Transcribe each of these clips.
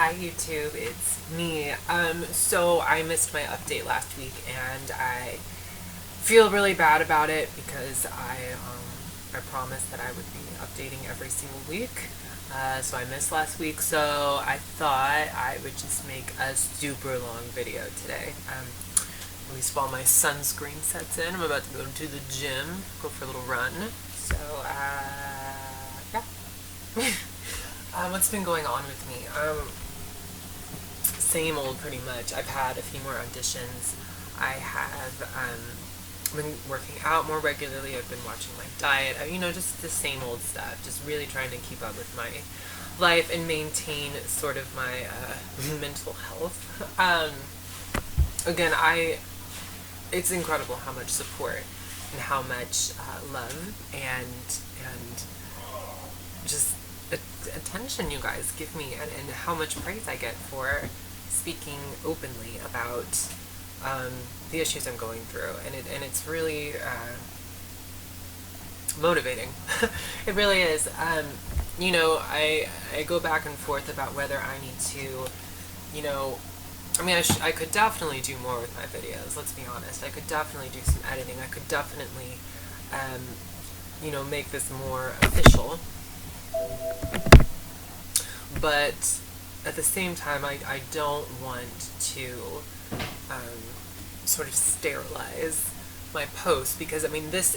Hi YouTube, it's me. So I missed my update last week and I feel really bad about it because I promised that I would be updating every single week. So I missed last week, so I thought I would just make a super long video today. At least while my sunscreen sets in, I'm about to go to the gym, go for a little run. So, yeah. What's been going on with me? Same old pretty much. I've had a few more auditions. I have been working out more regularly. I've been watching my diet. Just the same old stuff. Just really trying to keep up with my life and maintain sort of my mental health. Again, it's incredible how much support and how much love and just attention you guys give me and how much praise I get for speaking openly about the issues I'm going through, and it's really motivating. It really is. I go back and forth about whether I need to, I could definitely do more with my videos, let's be honest. I could definitely do some editing. I could definitely, make this more official. But at the same time, I don't want to sort of sterilize my posts because, this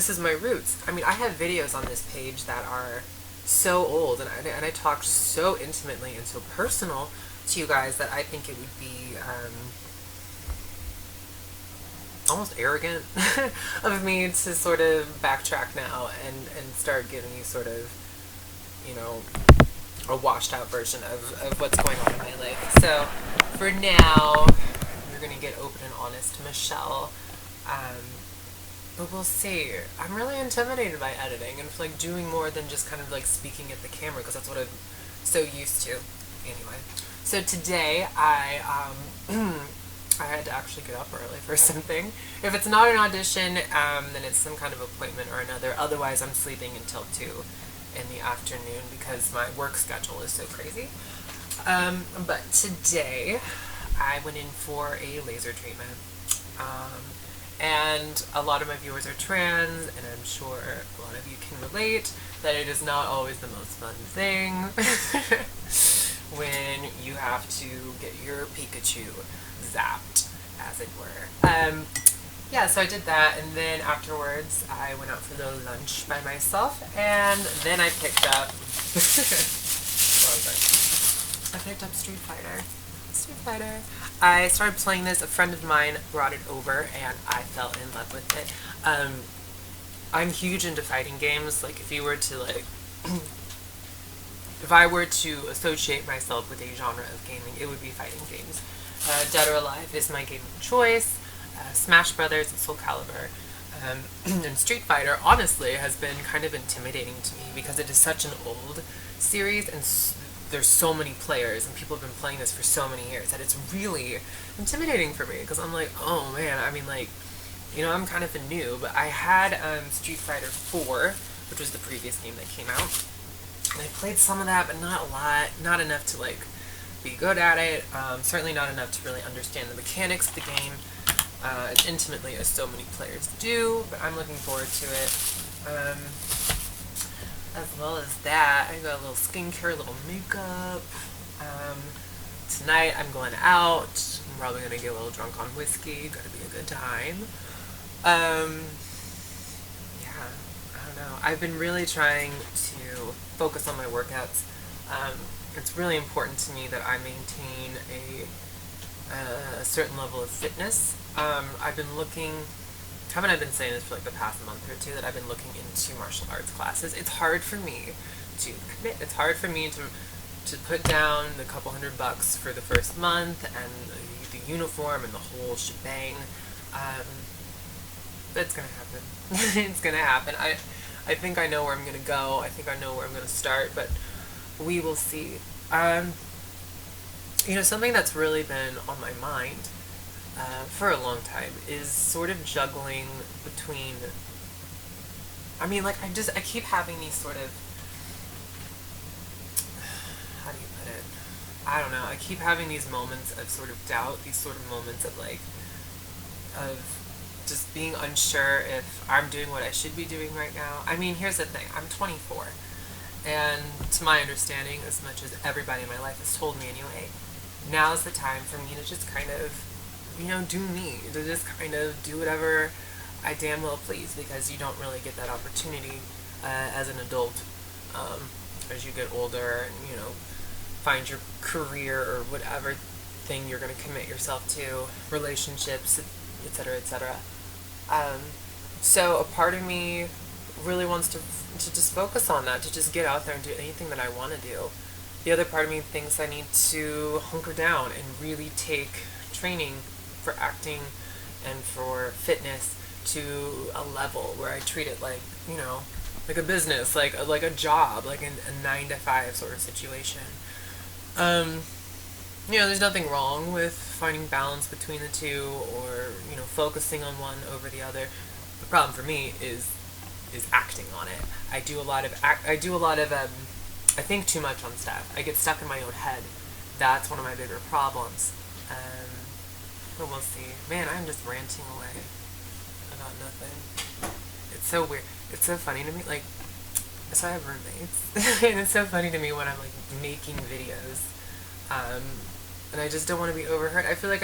is my roots. I have videos on this page that are so old and I talk so intimately and so personal to you guys that I think it would be almost arrogant of me to sort of backtrack now and start giving you sort of, a washed out version of what's going on in my life. So for now, you're going to get open and honest Michelle. But we'll see. I'm really intimidated by editing and doing more than just kind of speaking at the camera because that's what I'm so used to. Anyway, so today I had to actually get up early for something. If it's not an audition, then it's some kind of appointment or another. Otherwise, I'm sleeping until 2 in the afternoon because my work schedule is so crazy. But today, I went in for a laser treatment. And a lot of my viewers are trans, and I'm sure a lot of you can relate that it is not always the most fun thing when you have to get your Pikachu zapped, as it were. Yeah, so I did that, and then afterwards I went out for the lunch by myself, and then I picked up I picked up Street Fighter. I started playing this. A friend of mine brought it over, and I fell in love with it. I'm huge into fighting games. If you were to if I were to associate myself with a genre of gaming, it would be fighting games. Dead or Alive is my game of choice. Smash Brothers and Soul Calibur. And Street Fighter, honestly, has been kind of intimidating to me because it is such an old series and there's so many players and people have been playing this for so many years that it's really intimidating for me because I'm like, oh man, I'm kind of a noob. I had Street Fighter 4, which was the previous game that came out, and I played some of that, but not a lot, not enough to be good at it, certainly not enough to really understand the mechanics of the game as intimately as so many players do, but I'm looking forward to it. As well as that, I got a little skincare, a little makeup. Tonight I'm going out. I'm probably going to get a little drunk on whiskey. Gotta be a good time. Yeah, I don't know. I've been really trying to focus on my workouts. It's really important to me that I maintain a certain level of fitness. I've been looking, haven't I been saying this for the past month or two, that I've been looking into martial arts classes. It's hard for me to commit. It's hard for me to put down the couple $100 for the first month and the uniform and the whole shebang. But it's gonna happen. It's gonna happen. I think I know where I'm gonna go. I think I know where I'm gonna start, but we will see. Something that's really been on my mind for a long time is sort of juggling between, I keep having these sort of, how do you put confident. I don't know. I keep having these moments of sort of doubt, these sort of moments of like, of just being unsure if I'm doing what I should be doing right now. I mean, here's the thing. I'm 24. And to my understanding, as much as everybody in my life has told me anyway, now's the time for me to just kind of, do me. To just kind of do whatever I damn well please, because you don't really get that opportunity as an adult as you get older and, find your career or whatever thing you're going to commit yourself to, relationships, etc., etc. So a part of me really wants to just focus on that, to just get out there and do anything that I want to do. The other part of me thinks I need to hunker down and really take training for acting and for fitness to a level where I treat it like, like a business, like a job, like a 9 to 5 sort of situation. There's nothing wrong with finding balance between the two, or focusing on one over the other. The problem for me is acting on it. I think too much on stuff. I get stuck in my own head. That's one of my bigger problems. But we'll see. Man, I'm just ranting away about nothing. It's so weird. It's so funny to me. Like, so I have roommates, and it's so funny to me when I'm like making videos, and I just don't want to be overheard. I feel like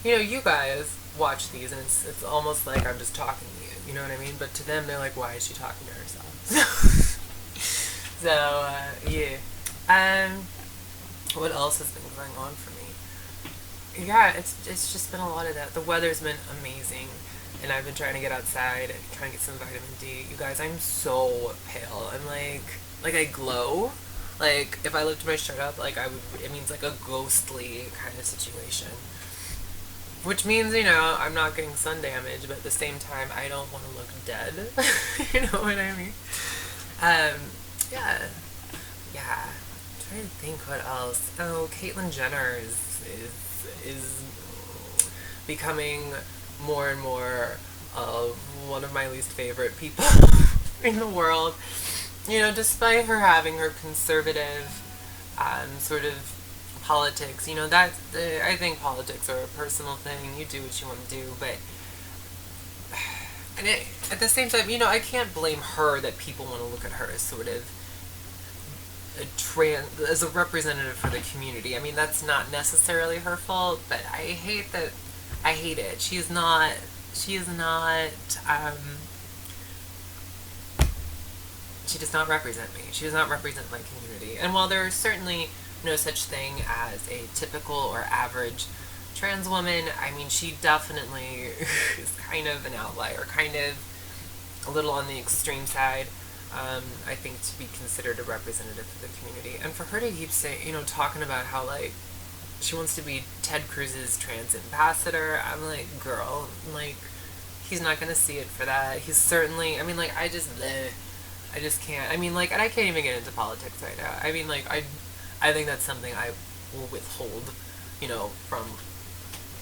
you guys watch these, and it's almost like I'm just talking to you. You know what I mean? But to them, they're like, "Why is she talking to herself?" So yeah. What else has been going on for me? Yeah, it's just been a lot of that. The weather's been amazing, and I've been trying to get outside and trying to get some vitamin D. You guys, I'm so pale. I'm like I glow. Like if I lifted my shirt up, it means like a ghostly kind of situation. Which means, I'm not getting sun damage, but at the same time, I don't want to look dead. You know what I mean? Yeah. I'm trying to think what else. Oh, Caitlyn Jenner is becoming more and more of one of my least favorite people in the world. Despite her having her conservative sort of politics, I think politics are a personal thing. You do what you want to do, but at the same time, I can't blame her that people want to look at her as sort of as a representative for the community. I mean, that's not necessarily her fault, but I hate it. She is not, she does not represent me. She does not represent my community. And while there is certainly no such thing as a typical or average trans woman, I mean, she definitely is kind of an outlier, kind of a little on the extreme side, I think, to be considered a representative for the community. And for her to keep saying, talking about how, like, she wants to be Ted Cruz's trans ambassador, I'm like, girl, like, he's not going to see it for that. He's certainly, I mean, like, I just can't. I mean, like, and I can't even get into politics right now. I mean, like, I think that's something I will withhold,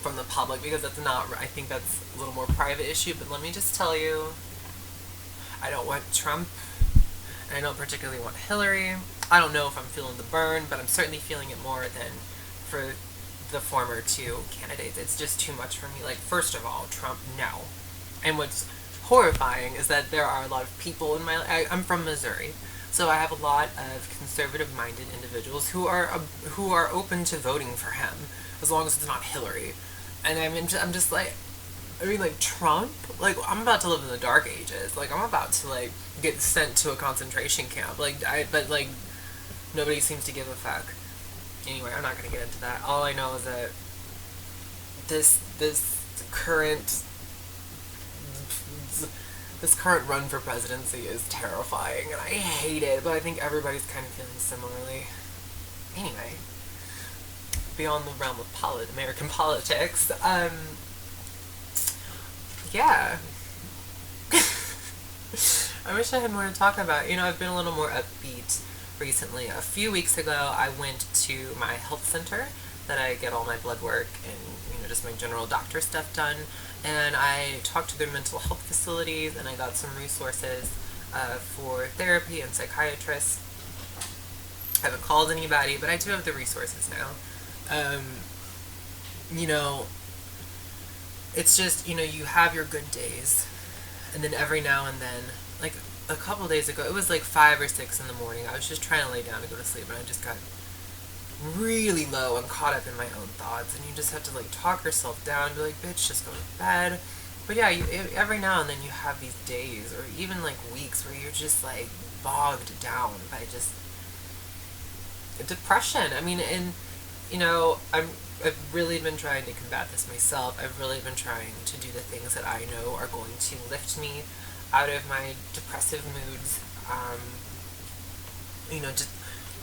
from the public, because that's not, I think that's a little more private issue. But let me just tell you, I don't want Trump, and I don't particularly want Hillary. I don't know if I'm feeling the burn, but I'm certainly feeling it more than for the former two candidates. It's just too much for me. Like, first of all, Trump, no. And what's horrifying is that there are a lot of people in I'm from Missouri, so I have a lot of conservative-minded individuals who are open to voting for him, as long as it's not Hillary. And I'm just like, I mean, like, Trump? Like, I'm about to live in the dark ages. Like, I'm about to, like, get sent to a concentration camp. But nobody seems to give a fuck. Anyway, I'm not gonna get into that. All I know is that this current run for presidency is terrifying, and I hate it, but I think everybody's kind of feeling similarly. Anyway, beyond the realm of American politics, yeah. I wish I had more to talk about. I've been a little more upbeat recently. A few weeks ago, I went to my health center that I get all my blood work and, just my general doctor stuff done. And I talked to their mental health facilities, and I got some resources for therapy and psychiatrists. I haven't called anybody, but I do have the resources now. Um, you know, it's just, you have your good days, and then every now and then, like a couple days ago, it was like 5 or 6 in the morning. I was just trying to lay down to go to sleep, and I just got really low and caught up in my own thoughts, and you just have to like talk yourself down and be like, bitch, just go to bed. But yeah, every now and then you have these days or even like weeks where you're just like bogged down by just depression. I mean, and I've really been trying to combat this myself. I've really been trying to do the things that I know are going to lift me out of my depressive moods. Just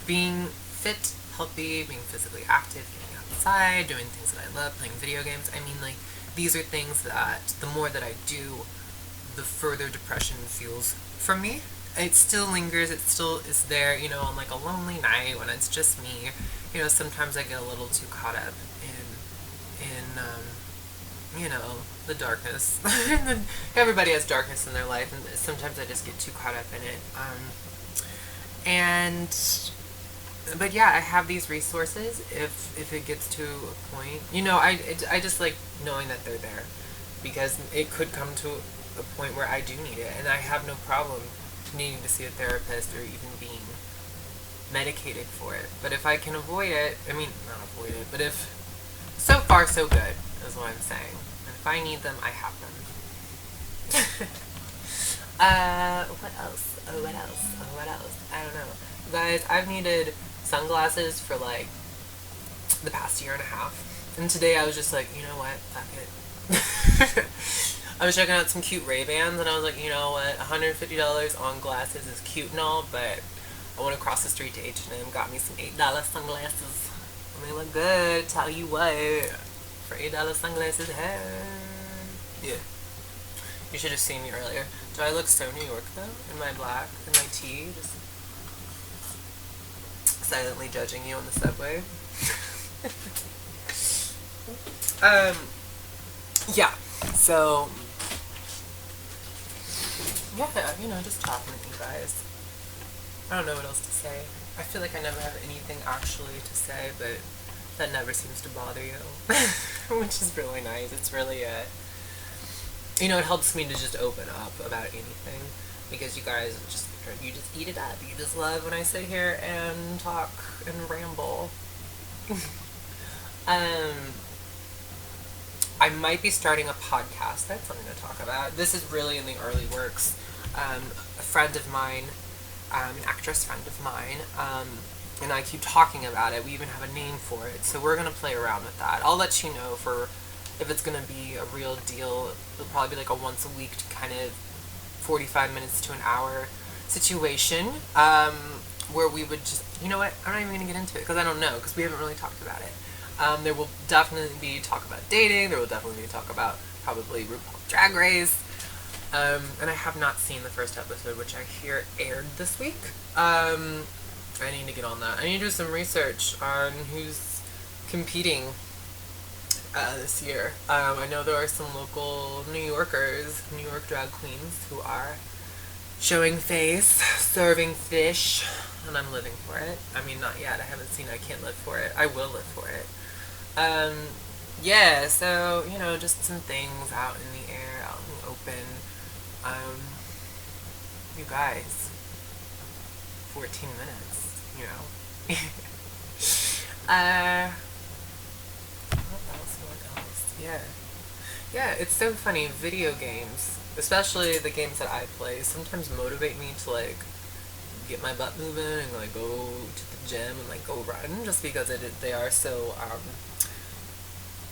being fit, healthy, being physically active, getting outside, doing things that I love, playing video games. I mean, like, these are things that the more that I do, the further depression feels from me. It still lingers, it still is there, on like a lonely night when it's just me. Sometimes I get a little too caught up in the darkness. Everybody has darkness in their life, and sometimes I just get too caught up in it. But yeah, I have these resources if it gets to a point. I just like knowing that they're there, because it could come to a point where I do need it, and I have no problem needing to see a therapist or even being medicated for it. But if I can avoid it, I mean, not avoid it, but if, so far so good, is what I'm saying. And if I need them, I have them. What else? What else? I don't know. Guys, I've needed sunglasses for like the past year and a half. And today I was just like, you know what? Fuck it. I was checking out some cute Ray-Bans, and I was like, you know what? $150 on glasses is cute and all, but I went across the street to H&M, got me some $8 sunglasses. And they look good. Tell you what, for $8 sunglasses, hey. Yeah. You should have seen me earlier. Do I look so New York though? In my black, in my tee, just silently judging you on the subway. Yeah. So, yeah, just talking to you guys. I don't know what else to say. I feel like I never have anything actually to say, but that never seems to bother you, which is really nice. It's really, it helps me to just open up about anything, because you guys just eat it up. You just love when I sit here and talk and ramble. I might be starting a podcast. That's something to talk about. This is really in the early works. A friend of mine, an actress friend of mine, and I keep talking about it. We even have a name for it, so we're going to play around with that. I'll let you know if it's going to be a real deal. It'll probably be like a once a week kind of 45 minutes to an hour situation, where we would just, you know what, I'm not even going to get into it, because I don't know, because we haven't really talked about it. There will definitely be talk about dating. There will definitely be talk about probably RuPaul's Drag Race. And I have not seen the first episode, which I hear aired this week. I need to get on that. I need to do some research on who's competing this year. I know there are some local New Yorkers, New York drag queens, who are showing face, serving fish, and I'm living for it. I mean, not yet. I haven't seen it. I can't live for it. I will live for it. Yeah, so, just some things out in the air, out in the open. You guys, 14 minutes, what else? Yeah, it's so funny. Video games, especially the games that I play, sometimes motivate me to, like, get my butt moving and, like, go to the gym and, like, go run, just because they are so,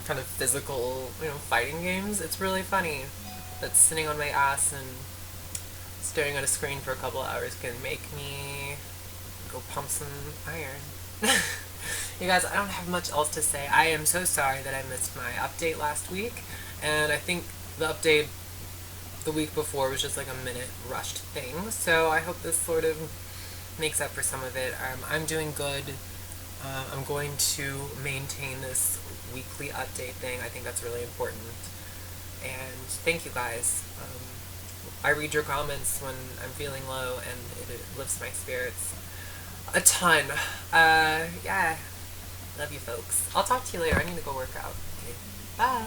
kind of physical, fighting games. It's really funny that sitting on my ass and staring at a screen for a couple hours can make me go pump some iron. You guys, I don't have much else to say. I am so sorry that I missed my update last week, and I think the update the week before was just like a minute rushed thing, so I hope this sort of makes up for some of it. I'm doing good. I'm going to maintain this weekly update thing. I think that's really important. And thank you guys. I read your comments when I'm feeling low, and it lifts my spirits. A ton. Yeah. Love you folks. I'll talk to you later. I need to go work out. Okay. Bye.